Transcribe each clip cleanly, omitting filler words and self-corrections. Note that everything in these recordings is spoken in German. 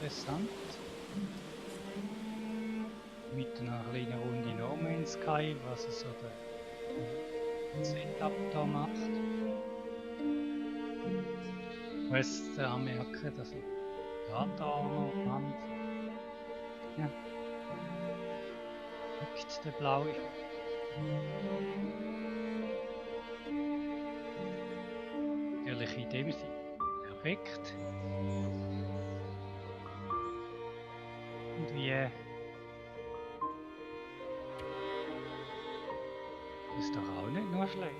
interessant. Mit einer kleinen Runde No Man's Sky, was es so der Setup da macht. Ich muss anmerken, dass ich Data auch noch an. Ja. Liegt der blaue. Natürlich in dem Sinne perfekt. Und wie ist doch auch nicht nur schlecht.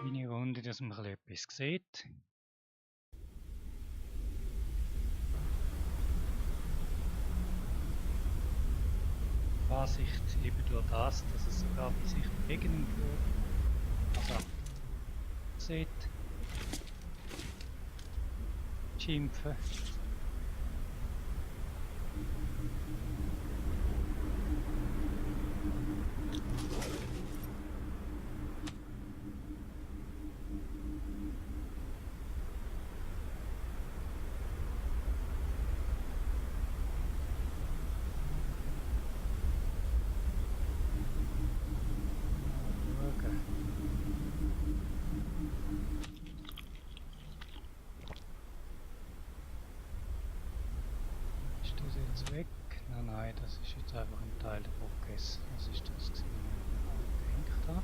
Meine Runde, dass man etwas sieht. Ansicht eben durch das, dass es sogar bei sich bewegen würde. Also seht, schimpfen. Ist das jetzt weg? Nein, nein, das ist jetzt einfach ein Teil der Prozess. Was ist das gewesen, was ich gedacht habe?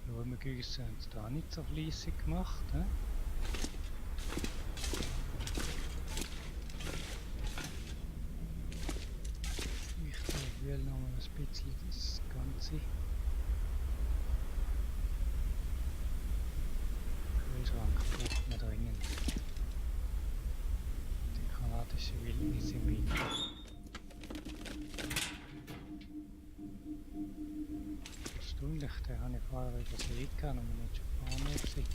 Blumengrüße haben sie da nicht so fleissig gemacht. He? Ich will noch mal ein bisschen das Ganze Kühlschrank braucht man dringend. Die kanadische Wildnis im Winter. Erstaunlich, den habe ich vorher übersehen und wir nicht schon ein paar Mal gesehen.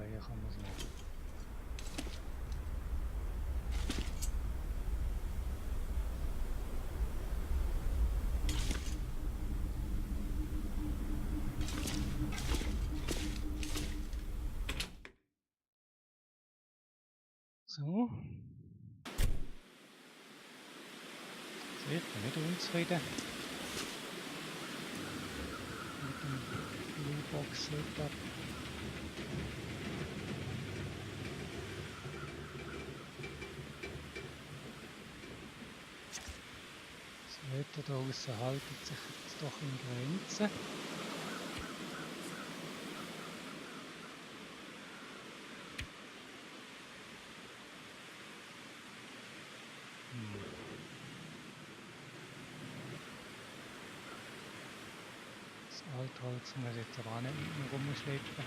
Hier kann man es nicht. So. Seht, ich bin nicht unzufrieden mit dem Bluebox-Setup. Das Wetter draußen haltet sich jetzt doch in Grenzen. Das Altholz muss jetzt aber auch nicht mit mir rumschleppen.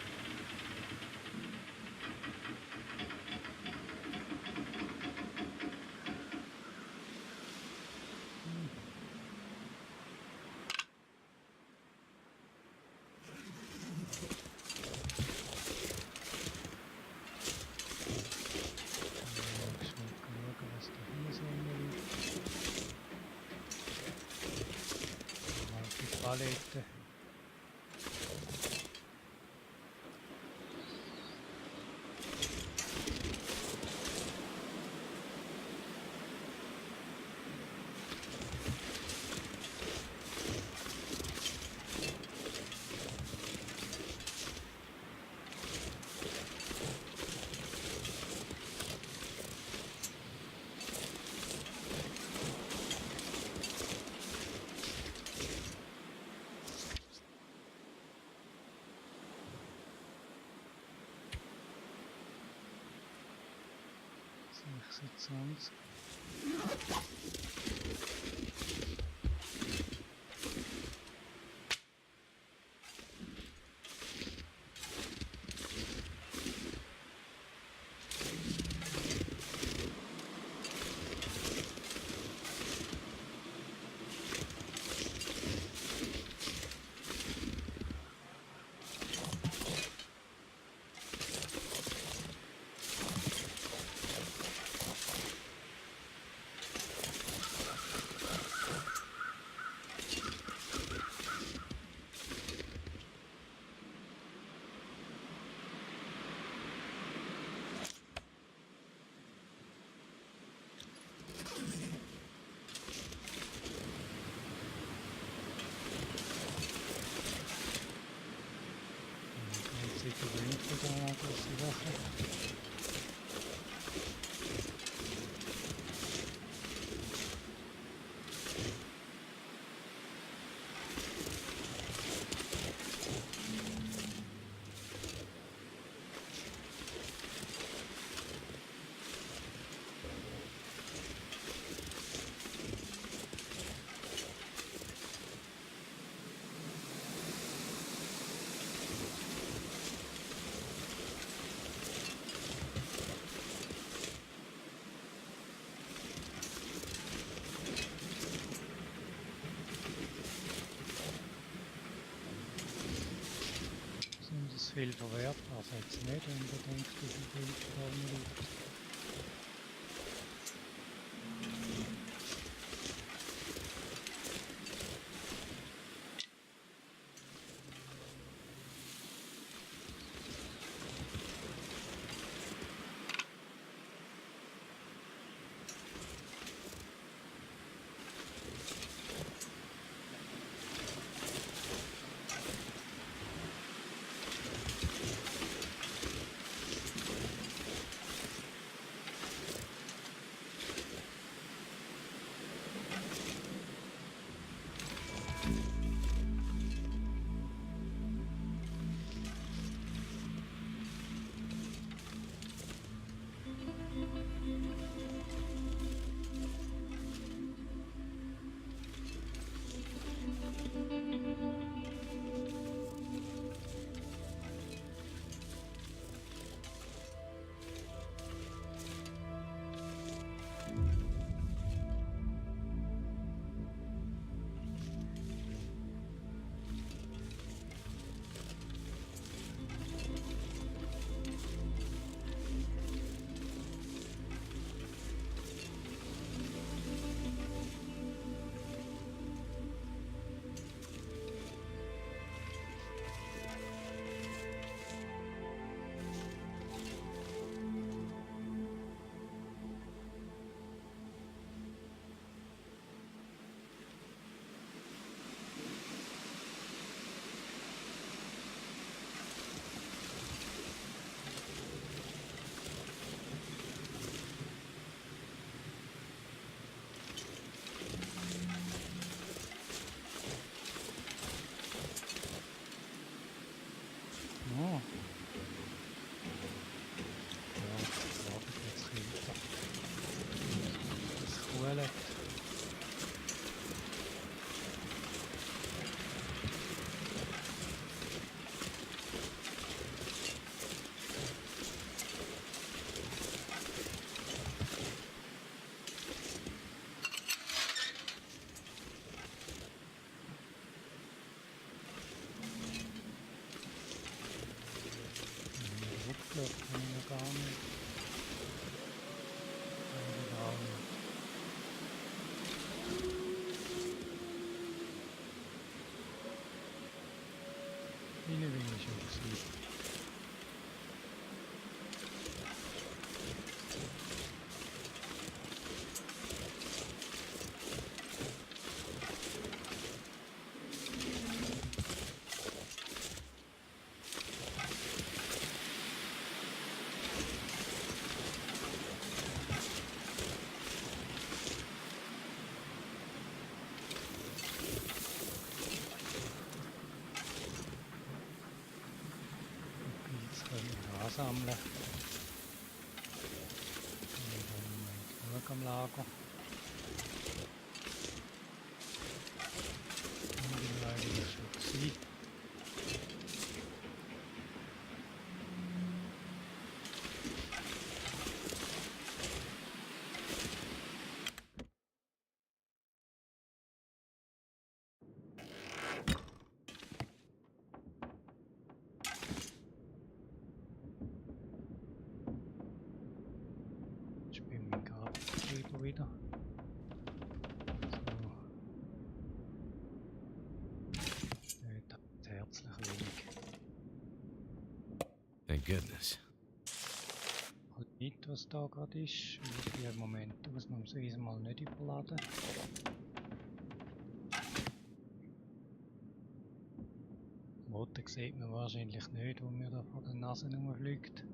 Palette. 26. Sicher wenig da, das die Sache. Das viel verwertbar, also jetzt nicht unbedingt, wie viel da liegt. Oh. Ja, warte jetzt hinter. Das Kuhlet. Ruckler kann ich gar nicht. Gar nicht. Wie bin ich schon gesehen. Jetzt können wir ansammeln. Und dann Zeug am Lager. Und die war eigentlich schon gewesen. Ich bin mit dem Grafikbetrieb wieder. So. Herzlich wenig. Thank goodness. Halt nicht, was da gerade ist. Ich will im Moment ausnahmsweise mal nicht überladen. Motor sieht man wahrscheinlich nicht, wo mir da vor der Nase rumfliegt.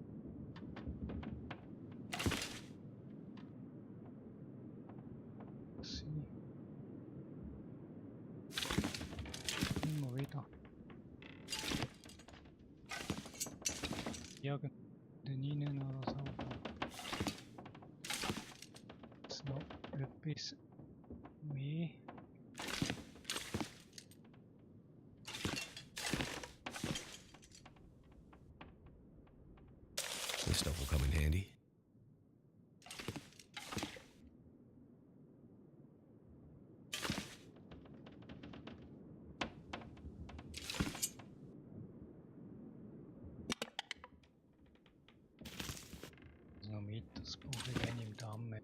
Immer wieder. Irgendwo rein oder so. Jetzt noch etwas mehr. This stuff will come in handy. Also noch mit, das brauche ich wenn im Damm.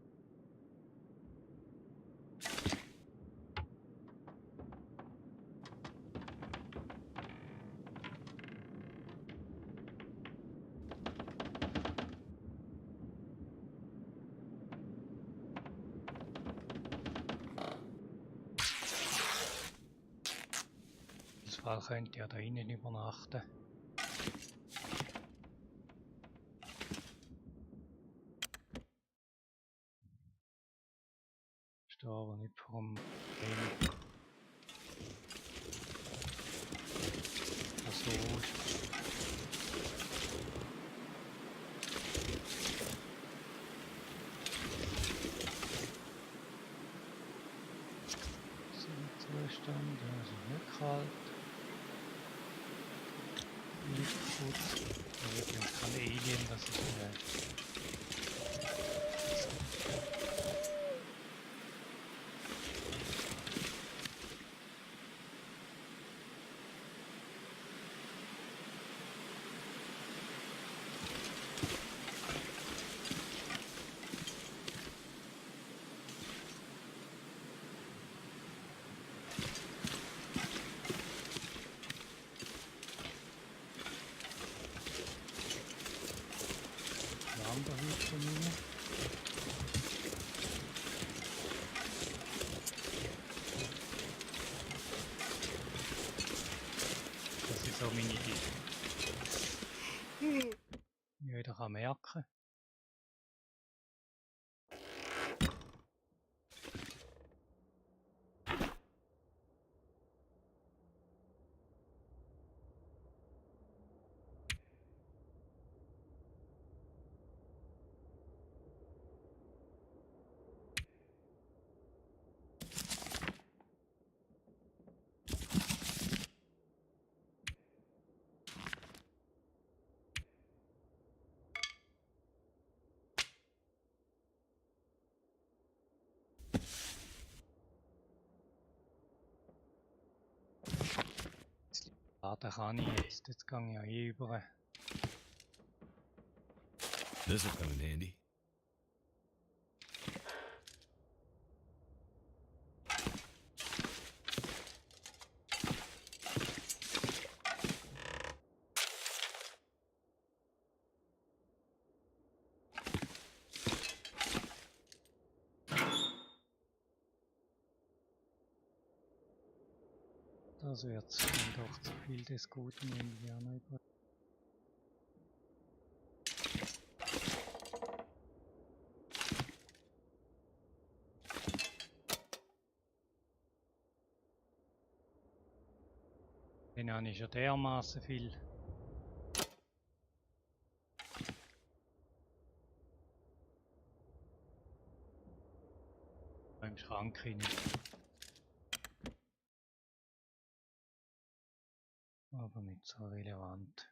Das Fall könnte ja da innen übernachten. Stehe aber nicht vom Leben. So ist. Zustand, also nicht kalt. Nicht gut. Übrigens kein Alien, das ist Wanderhütte rein. Das ist so meine Idee. Jeder kann merken. Laden kann ich jetzt, jetzt gehe ich ja eh über. This will come in handy. Das wird dann doch zu viel des Guten irgendwie auch noch über. Den habe ich schon dermaßen viel. im Schrank rein. Aber nicht so relevant.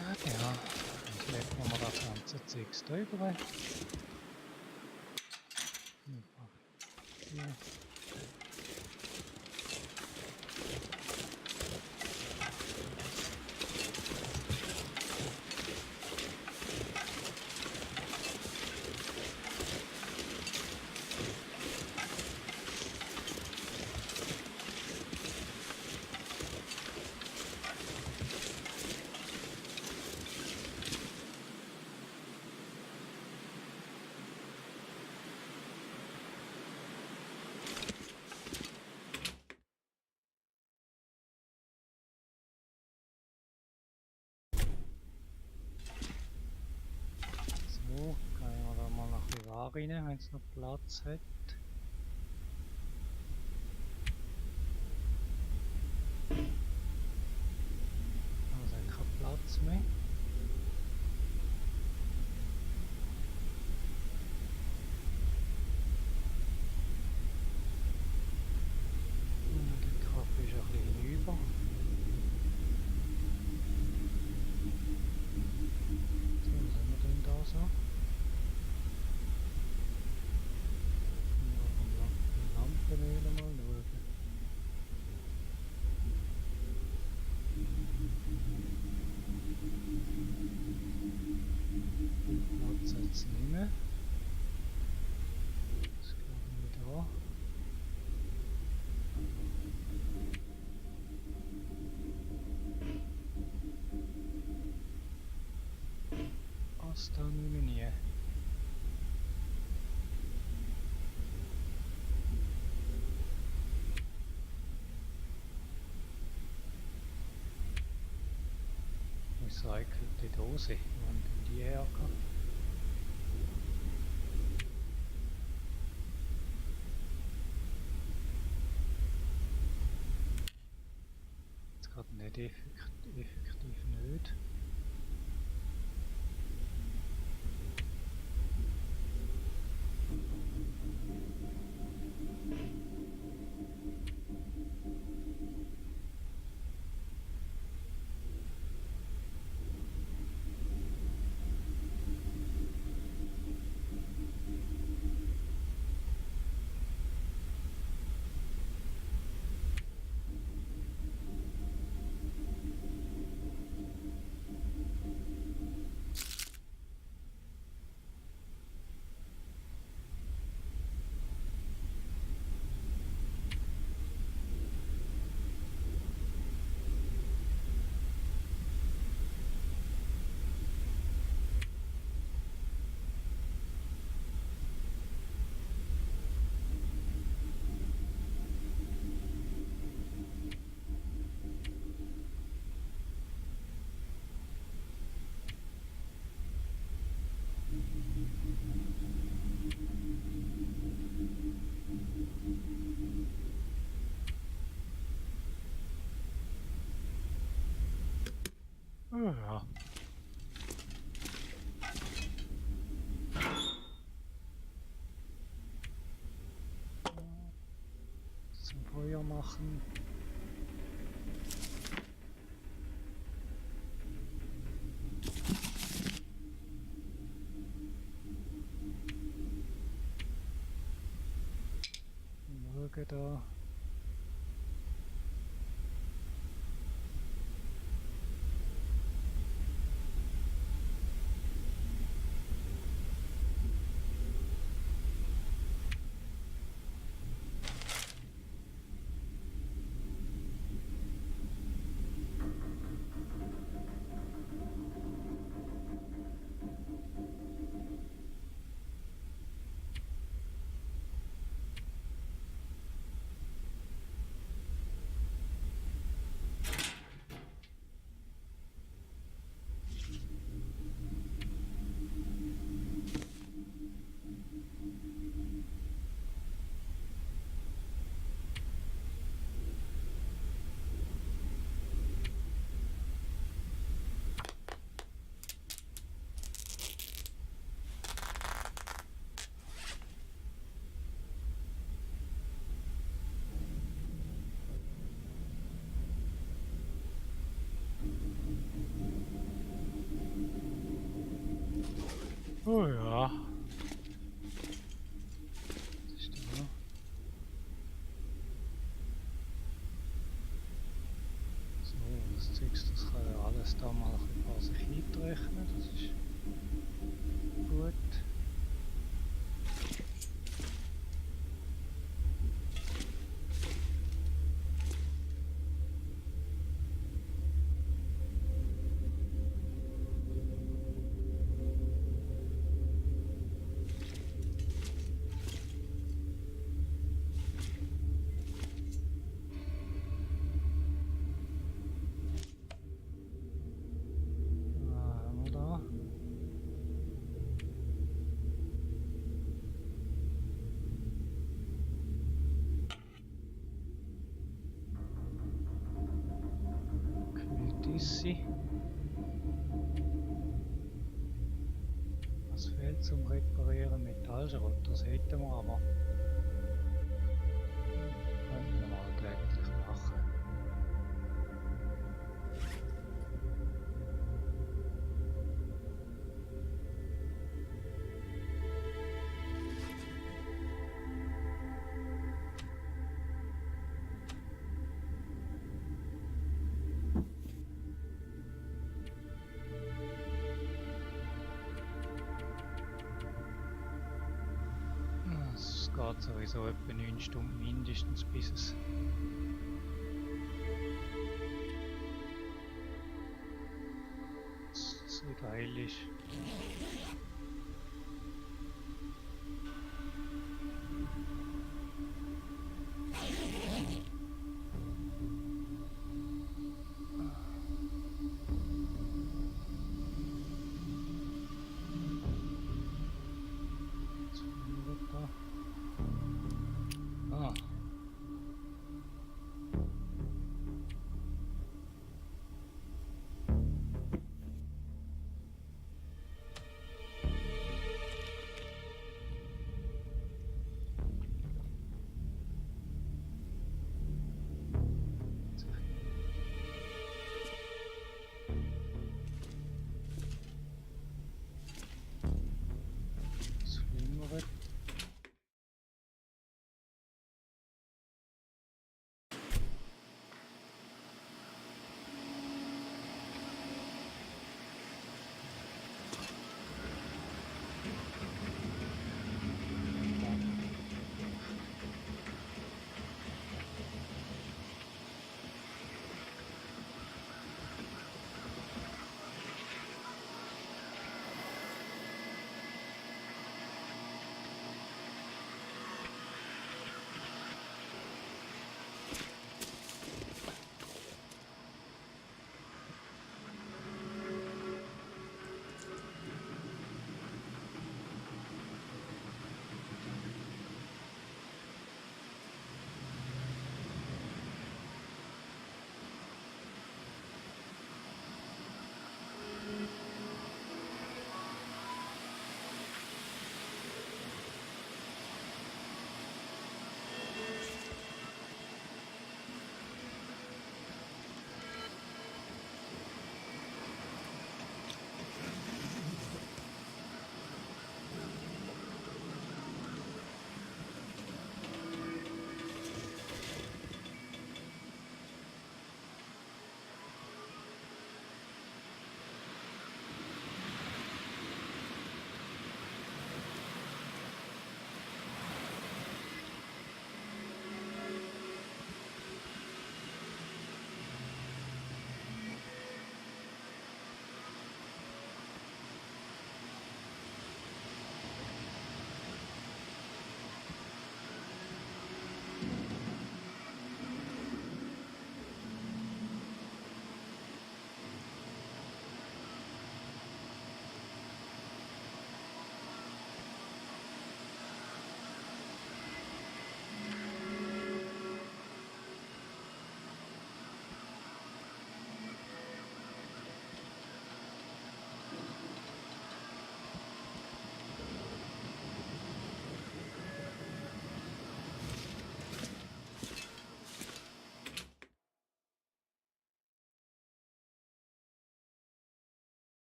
Ja, jetzt legen wir das ganze Zeugs drüber. Hier. So, gehen wir da mal nach die Ware rein, wenn es noch Platz hat. Also kein Platz mehr. Der Kaffee ist ein bisschen über. So, was haben wir denn da so? Lampenöl mal schauen. Platz jetzt nicht mehr. Das glaube ich da. Was da nie. Recycelte Dose, wo haben denn die hergekommen? Jetzt gerade nicht effektiv nicht. Ja. Zum Feuer machen. Morgen da. Oh ja. Was ist da noch? So, das Zeugs, das kann ja alles da mal ein bisschen vor sich einrechnen. Das ist gut. Haben wir da? Kühltissi. Was fehlt zum Reparieren? Metallschrott, das hätten wir aber. Könnten wir mal gelegentlich machen. Es geht sowieso etwa 9 Stunden mindestens, bis es wieder hell ist. Was finden wir da? Ah.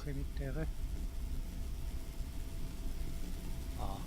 mache ich mit der? Ah.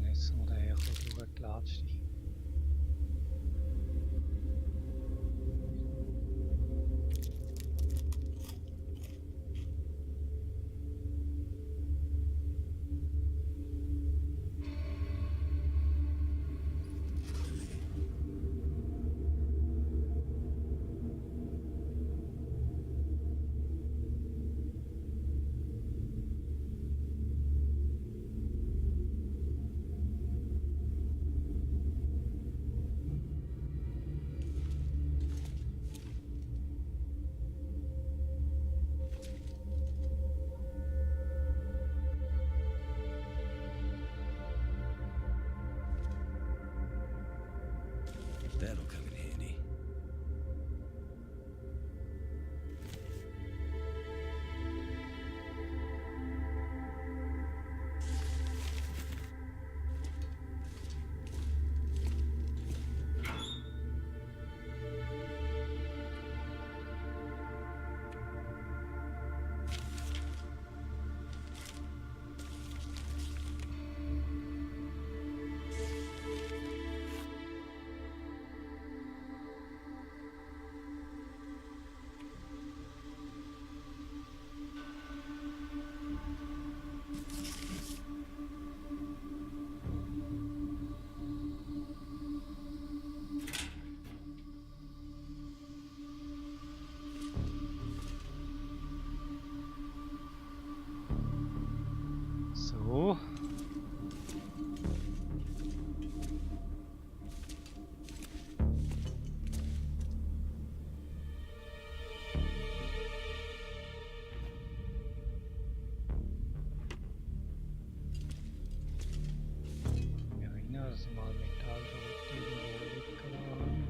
Jetzt noch daher durchgelatscht. That'll come in handy. So. Wir erinnern uns mal Metallschrott irgendwo weggeladen.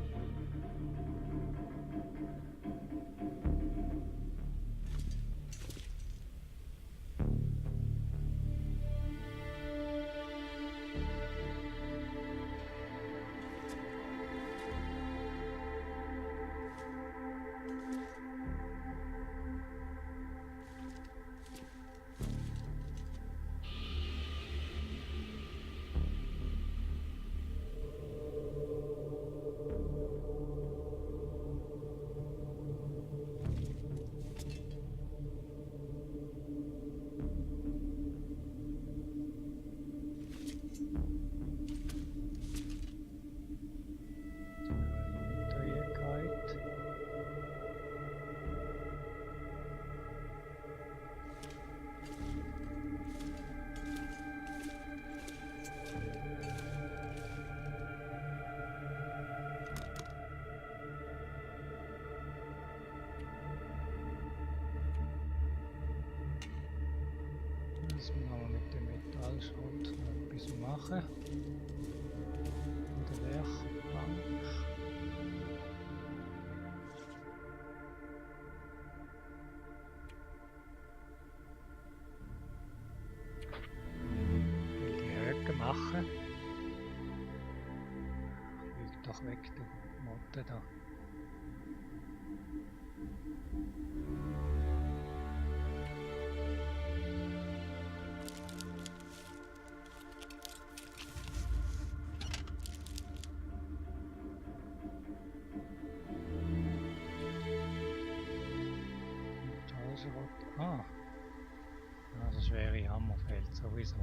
Trägheit. Müssen wir aber mit dem Metallschrott noch etwas machen. Mit der Werkbank. weg, du Motte da. Montagerot. Ah! Ja, der schwere Hammer fehlt sowieso.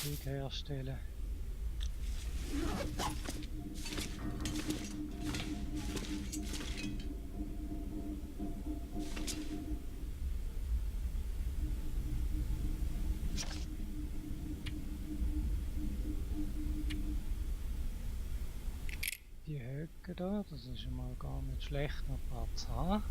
Sieg herstellen. Die Höcke da, das ist schon mal gar nicht schlecht, noch ein paar zu haben.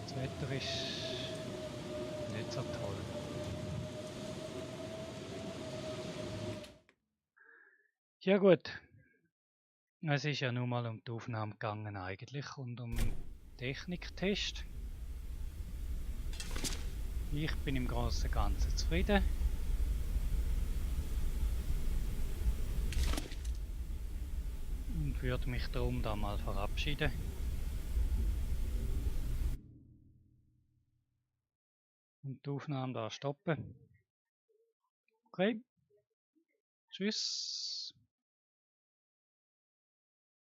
Das Wetter ist nicht so toll. Ja gut, es ist ja nun mal um die Aufnahme gegangen eigentlich und um einen Techniktest. Ich bin im Großen und Ganzen zufrieden. Und würde mich darum da mal verabschieden. Und die Aufnahme da stoppen. Okay, tschüss.